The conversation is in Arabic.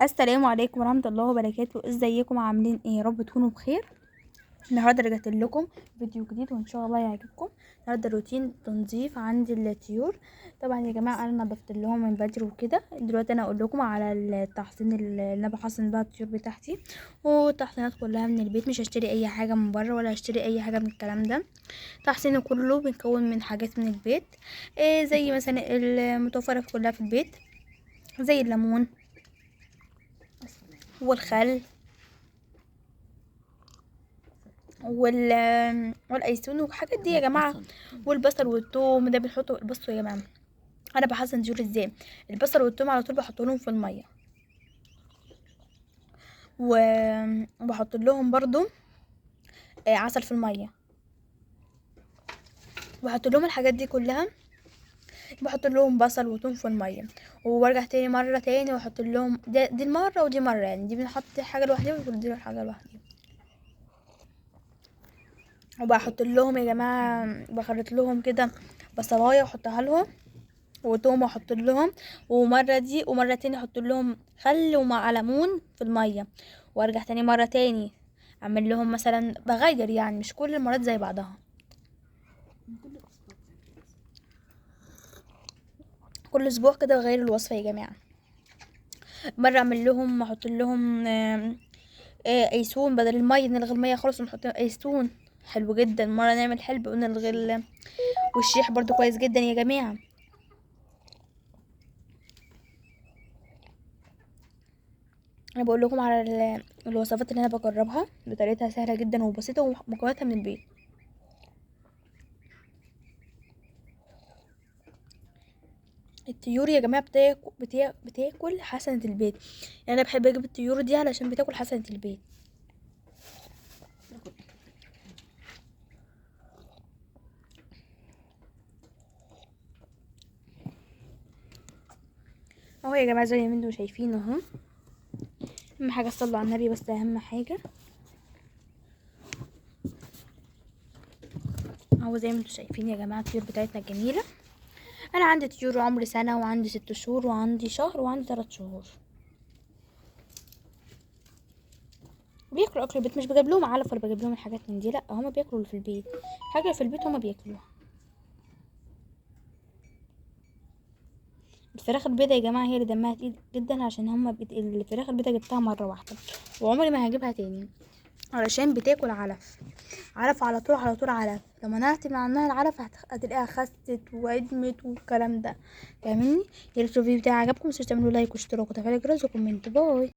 السلام عليكم ورحمة الله وبركاته. ازيكم عاملين ايه؟ يا رب تكونوا بخير. النهارده رجعت لكم فيديو جديد وان شاء الله يعجبكم. النهارده روتين تنظيف عند الطيور. طبعا يا جماعه انا نضفت لهم من بدري وكده. دلوقتي انا اقول لكم على التحصين اللي انا بحصن بقى الطيور بتاعتي، والتحصينات كلها من البيت، مش هشتري اي حاجه من بره ولا هشتري اي حاجه من الكلام ده. تحصينه كله بنكون من حاجات من البيت، زي مثلا المتوفره كلها في البيت، زي الليمون والخل والايسون والحاجات دي يا جماعه، والبصل والثوم ده بنحطه. بصوا يا جماعه انا بحسن زيور ازاي. البصل والثوم على طول بحط لهم في الميه، وبحط لهم برضو عسل في الميه، بحط لهم الحاجات دي كلها. بحط لهم بصل وثوم في الميه، وارجع تاني مره تاني واحط لهم دي المره ودي مره، يعني دي بنحط حاجه لوحدها ودي حاجه لوحدها. وبحط لهم يا جماعه، بخرط لهم كده بصلايه واحطها لهم، وتوم احط لهم، ومره دي ومره تاني احط لهم خل ومع ليمون في الميه، وارجع تاني مره تاني اعمل لهم مثلا، بغير يعني مش كل المرات زي بعضها. كل اسبوع كده بغير الوصفه يا جماعه. مره اعمل لهم احط لهم ايسون بدل الميه، نلغي الميه خالص ونحط ايسون، حلو جدا. مره نعمل حلب ونلغي والشيح برضو كويس جدا يا جماعه. انا بقول لكم على الوصفات اللي انا بجربها بطريقتها سهله جدا وبسيطه ومكوناتها من البيت. الطيور يا جماعه بتاكل حسنه البيت، يعني انا بحب اجيب الطيور دي علشان بتاكل حسنه البيت. اهو يا جماعه زي ما انتم شايفين اهو. اهم حاجه تصلوا على النبي، بس اهم حاجه اهو زي ما انتم شايفين يا جماعه الطيور بتاعتنا الجميله. انا عندي طيور عمر سنه، وعندي 6 شهور، وعندي شهر، وعندي 3 شهور. بياكلوا اكل البيت، مش بجيب لهم علف ولا بجيب لهم الحاجات من دي، لا هما بياكلوا اللي في البيت. حاجه في البيت هما بياكلوها. الفراخ البيضة يا جماعه هي اللي دمها تقيل جدا، عشان الفراخ البيضة جبتها مره واحده وعمري ما هجيبها تاني، علشان بتاكل علف. علف على طول على طول علف. لو منعت من عنها العلف هتلاقيها خست وعدمت والكلام ده، فاهميني؟ يا ريت الفيديو بتاعي عجبكم، متنسوش تعملوا لايك واشتراك وتفعيل الجرس وكومنت. باي.